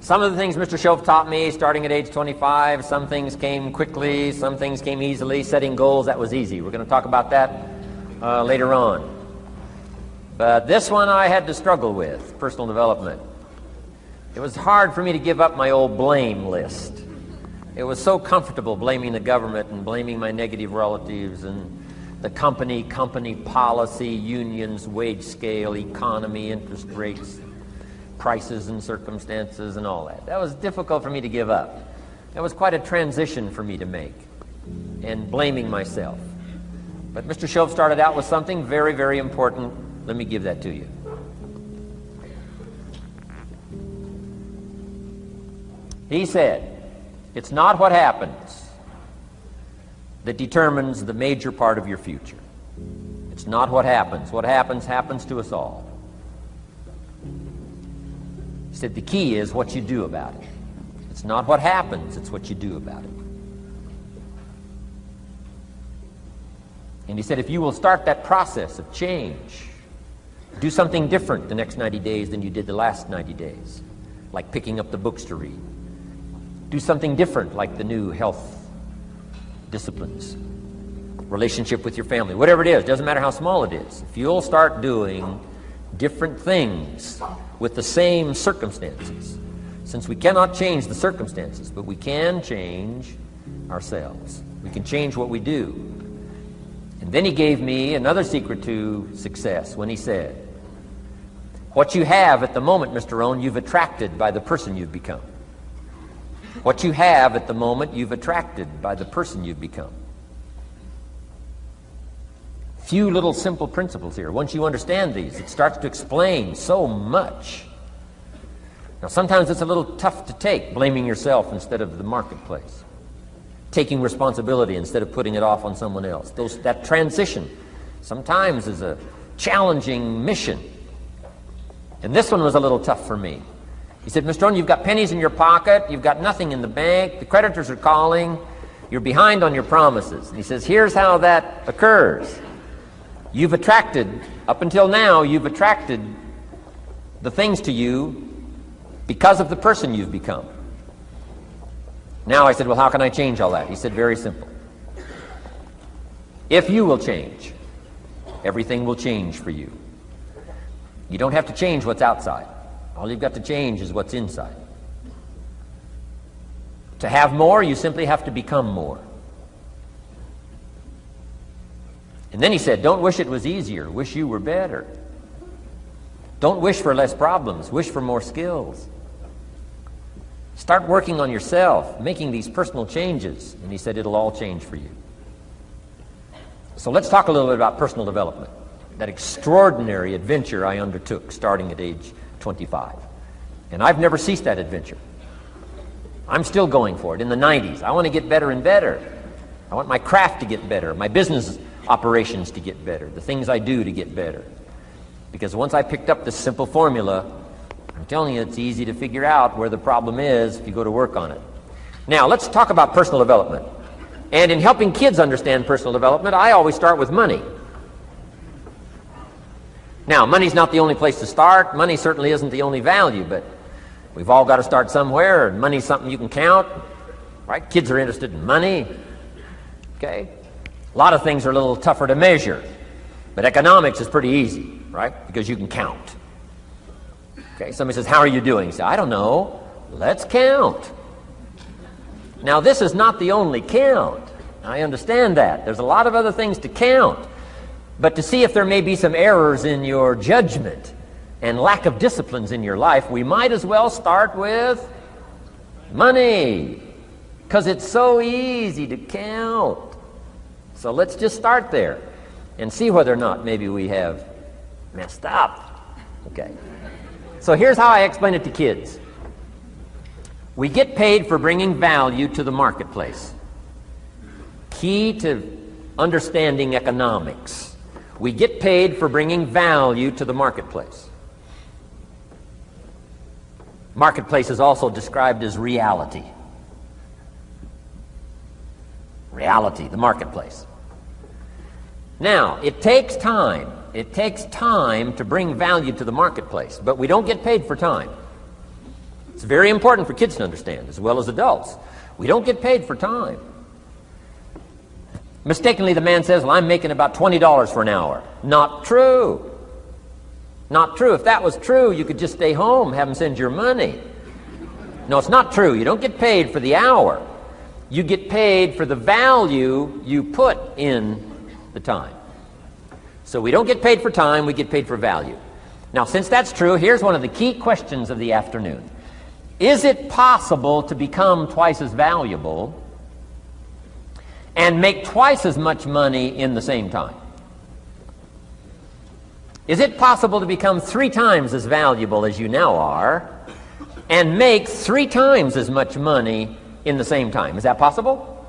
Some of the things Mr. Shove taught me starting at age 25, some things came quickly, some things came easily. Setting goals, that was easy. We're going to talk about that later on. But this one I had to struggle with, personal development. It was hard for me to give up my old blame list. It was so comfortable blaming the government and blaming my negative relatives and the company policy, unions, wage scale, economy, interest rates, prices and circumstances and all that. That was difficult for me to give up. That was quite a transition for me to make, and blaming myself. But Mr. Shove started out with something very, very important. Let me give that to you. He said, it's not what happens that determines the major part of your future. It's not what happens. What happens, happens to us all. He said the key is what you do about it. It's not what happens, it's what you do about it. And he said if you will start that process of change, do something different the next 90 days than you did the last 90 days, like picking up the books to read. Do something different like the new health disciplines, relationship with your family, whatever it is, doesn't matter how small it is. If you'll start doing different things with the same circumstances, since we cannot change the circumstances, but we can change ourselves. We can change what we do. And then he gave me another secret to success when he said, what you have at the moment, Mr. Rohn, you've attracted by the person you've become. What you have at the moment, you've attracted by the person you've become. Few little simple principles here. Once you understand these, it starts to explain so much. Now, sometimes it's a little tough to take, blaming yourself instead of the marketplace, taking responsibility instead of putting it off on someone else. That transition sometimes is a challenging mission. And this one was a little tough for me. He said, Mr. Rohn, you've got pennies in your pocket, you've got nothing in the bank, the creditors are calling, you're behind on your promises. And he says, here's how that occurs. You've attracted, up until now, you've attracted the things to you because of the person you've become. Now I said, well, how can I change all that? He said, very simple. If you will change, everything will change for you. You don't have to change what's outside. All you've got to change is what's inside. To have more, you simply have to become more. And then he said, don't wish it was easier, wish you were better. Don't wish for less problems, wish for more skills. Start working on yourself, making these personal changes. And he said, it'll all change for you. So let's talk a little bit about personal development. That extraordinary adventure I undertook starting at age 25. And I've never ceased that adventure. I'm still going for it. In the 90s, I want to get better and better. I want my craft to get better, my business operations to get better, the things I do to get better. Because once I picked up this simple formula, I'm telling you, it's easy to figure out where the problem is if you go to work on it. Now, let's talk about personal development. And in helping kids understand personal development, I always start with money. Now, money's not the only place to start. Money certainly isn't the only value, but we've all got to start somewhere, and money's something you can count, right? Kids are interested in money, okay? A lot of things are a little tougher to measure, but economics is pretty easy, right? Because you can count. Okay, somebody says, how are you doing? You say, I don't know. Let's count. Now, this is not the only count. I understand that. There's a lot of other things to count. But to see if there may be some errors in your judgment and lack of disciplines in your life, we might as well start with money, because it's so easy to count. So let's just start there and see whether or not maybe we have messed up. Okay. So here's how I explain it to kids. We get paid for bringing value to the marketplace. Key to understanding economics. We get paid for bringing value to the marketplace. Marketplace is also described as reality. Reality, the marketplace. Now, it takes time. It takes time to bring value to the marketplace, but we don't get paid for time. It's very important for kids to understand, as well as adults. We don't get paid for time. Mistakenly, the man says, well, I'm making about $20 for an hour. Not true. Not true. If that was true, you could just stay home, have them send your money. No, it's not true. You don't get paid for the hour. You get paid for the value you put in the time. So we don't get paid for time, we get paid for value. Now, since that's true, here's one of the key questions of the afternoon. Is it possible to become twice as valuable and make twice as much money in the same time? Is it possible to become 3 times as valuable as you now are and make 3 times as much money in the same time? Is that possible?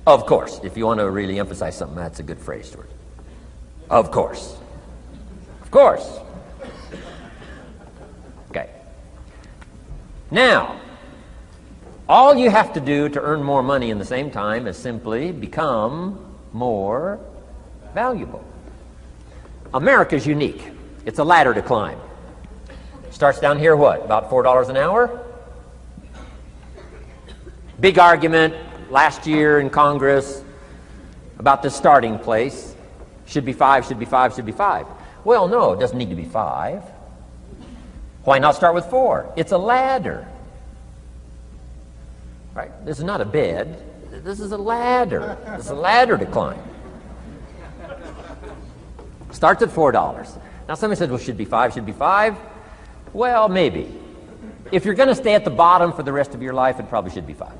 Of course. If you want to really emphasize something, that's a good phrase, Stuart. Of course. Of course. Okay. Now, all you have to do to earn more money in the same time is simply become more valuable. America's unique. It's a ladder to climb. Starts down here, what, about $4 an hour? Big argument last year in Congress about the starting place. Should be 5, should be 5, should be 5. Well, no, it doesn't need to be 5. Why not start with 4? It's a ladder. Right? This is not a bed. This is a ladder. It's a ladder to climb. Starts at $4. Now somebody says, well, should be 5, should be 5. Well, maybe. If you're going to stay at the bottom for the rest of your life, it probably should be 5.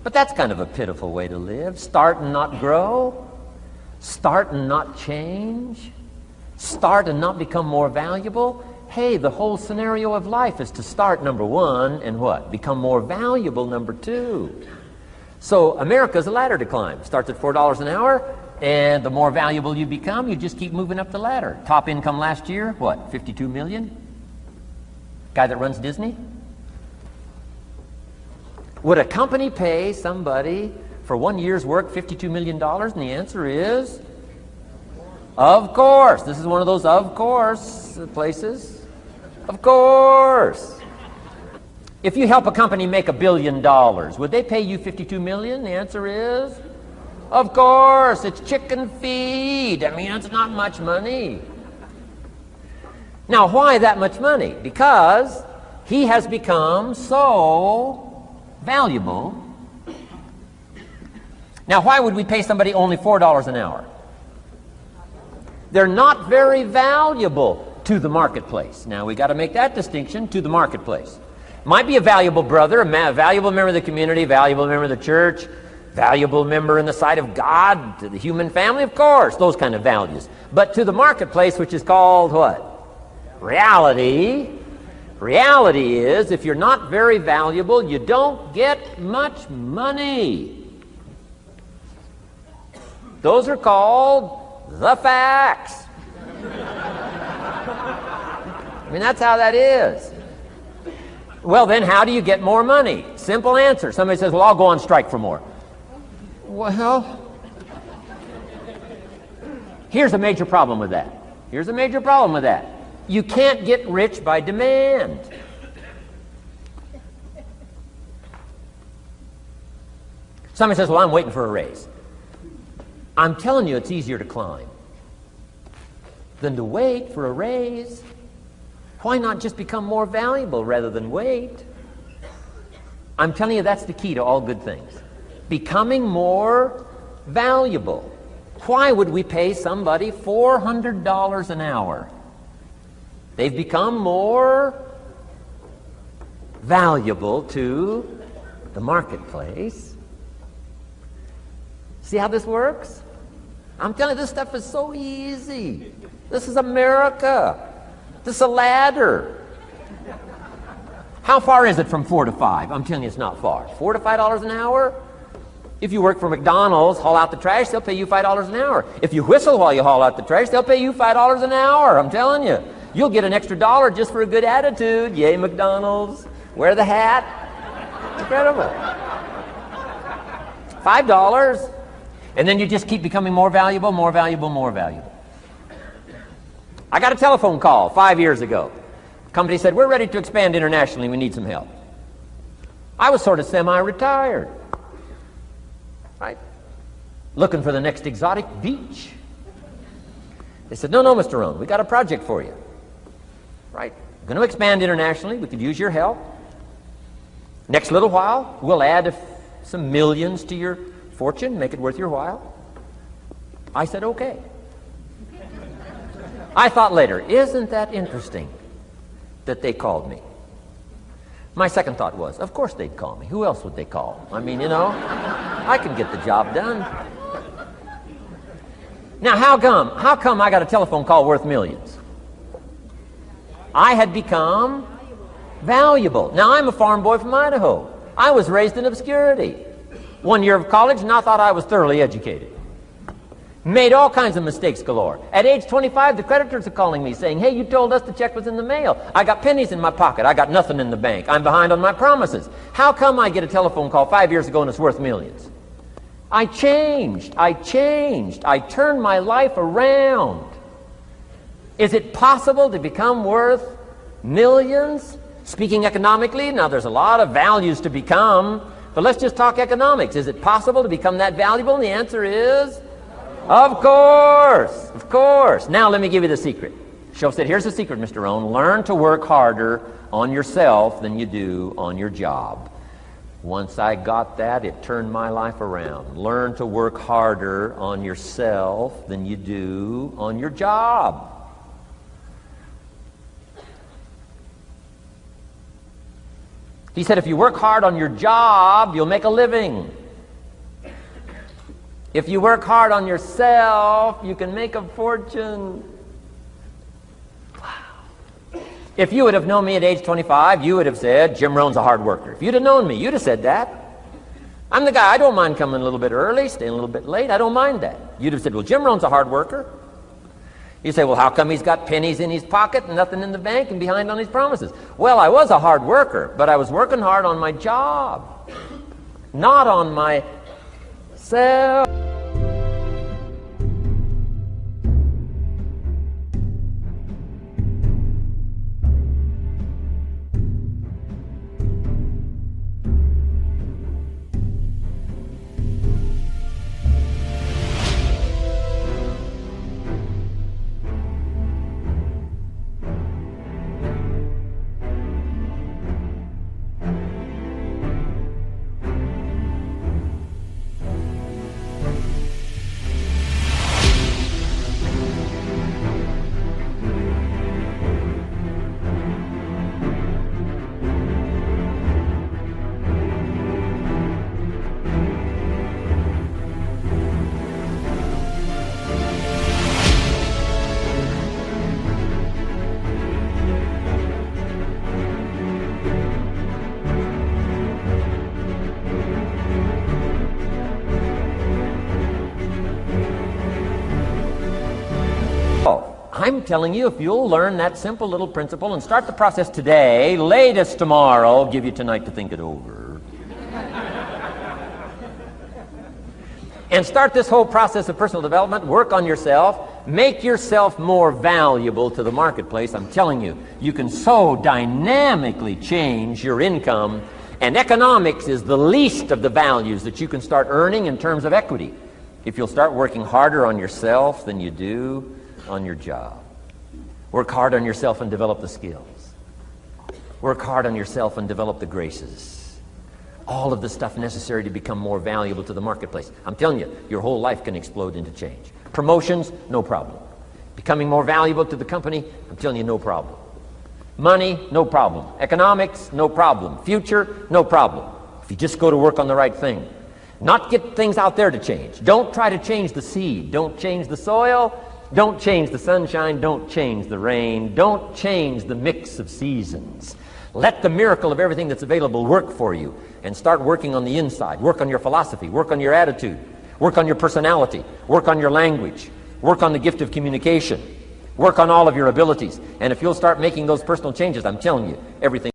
But that's kind of a pitiful way to live. Start and not grow. Start and not change. Start and not become more valuable. Hey, the whole scenario of life is to start, number 1, and what? Become more valuable, number 2. So America's a ladder to climb. Starts at $4 an hour, and the more valuable you become, you just keep moving up the ladder. Top income last year, what, 52 million? Guy that runs Disney? Would a company pay somebody for 1 year's work $52 million? And the answer is, of course. This is one of those of course places. Of course. If you help a company make $1 billion, would they pay you $52 million? The answer is, of course. It's chicken feed. I mean, it's not much money. Now, why that much money? Because he has become so valuable. Now, why would we pay somebody only $4 an hour? They're not very valuable to the marketplace. Now, we got to make that distinction, to the marketplace. Might be a valuable brother, a valuable member of the community, valuable member of the church, valuable member in the sight of God, to the human family, of course, those kind of values. But to the marketplace, which is called what? Reality. Reality is, if you're not very valuable, you don't get much money. Those are called the facts. I mean, that's how that is. Well, then, how do you get more money? Simple answer. Somebody says, well, I'll go on strike for more. Well, here's a major problem with that. Here's a major problem with that. You can't get rich by demand. Somebody says, well, I'm waiting for a raise. I'm telling you, it's easier to climb than to wait for a raise. Why not just become more valuable rather than wait? I'm telling you, that's the key to all good things. Becoming more valuable. Why would we pay somebody $400 an hour? They've become more valuable to the marketplace. See how this works? I'm telling you, this stuff is so easy. This is America. This is a ladder. How far is it from 4 to 5? I'm telling you, it's not far. $4 to $5 an hour? If you work for McDonald's, haul out the trash, they'll pay you $5 an hour. If you whistle while you haul out the trash, they'll pay you $5 an hour. I'm telling you. You'll get an extra $1 just for a good attitude. Yay, McDonald's. Wear the hat. It's incredible. $5. And then you just keep becoming more valuable, more valuable, more valuable. I got a telephone call 5 years ago. The company said, we're ready to expand internationally. We need some help. I was sort of semi-retired, right? Looking for the next exotic beach. They said, no, Mr. Rohn, we got a project for you. Right? We're going to expand internationally. We could use your help. Next little while, we'll add some millions to your fortune, make it worth your while. I said, okay. I thought later, isn't that interesting that they called me? My second thought was, of course they'd call me. Who else would they call? I mean, I can get the job done. Now, how come I got a telephone call worth millions? I had become valuable. Now, I'm a farm boy from Idaho. I was raised in obscurity. 1 year of college, and I thought I was thoroughly educated. Made all kinds of mistakes galore. At age 25, the creditors are calling me saying, hey, you told us the check was in the mail. I got pennies in my pocket. I got nothing in the bank. I'm behind on my promises. How come I get a telephone call 5 years ago and it's worth millions? I changed. I turned my life around. Is it possible to become worth millions? Speaking economically, now there's a lot of values to become, but let's just talk economics. Is it possible to become that valuable? And the answer is, of course. Now let me give you the secret. She'll say, here's the secret, Mr. Rohn. Learn to work harder on yourself than you do on your job. Once I got that, it turned my life around. Learn to work harder on yourself than you do on your job. He said, if you work hard on your job, you'll make a living. If you work hard on yourself, you can make a fortune. Wow. If you would have known me at age 25, you would have said, Jim Rohn's a hard worker. If you'd have known me, you'd have said that. I'm the guy, I don't mind coming a little bit early, staying a little bit late. I don't mind that. You'd have said, well, Jim Rohn's a hard worker. You say, well, how come he's got pennies in his pocket and nothing in the bank and behind on his promises? Well, I was a hard worker, but I was working hard on my job, not on myself. I'm telling you, if you'll learn that simple little principle and start the process today, latest tomorrow, I'll give you tonight to think it over. And start this whole process of personal development, work on yourself, make yourself more valuable to the marketplace. I'm telling you, you can so dynamically change your income, and economics is the least of the values that you can start earning in terms of equity if you'll start working harder on yourself than you do on your job. Work hard on yourself and develop the skills. Work hard on yourself and develop the graces. All of the stuff necessary to become more valuable to the marketplace. I'm telling you, your whole life can explode into change. Promotions, no problem. Becoming more valuable to the company, I'm telling you, no problem. Money, no problem. Economics, no problem. Future, no problem. If you just go to work on the right thing. Not get things out there to change. Don't try to change the seed. Don't change the soil. Don't change the sunshine. Don't change the rain. Don't change the mix of seasons. Let the miracle of everything that's available work for you, and start working on the inside. Work on your philosophy. Work on your attitude. Work on your personality. Work on your language. Work on the gift of communication. Work on all of your abilities. And if you'll start making those personal changes, I'm telling you, everything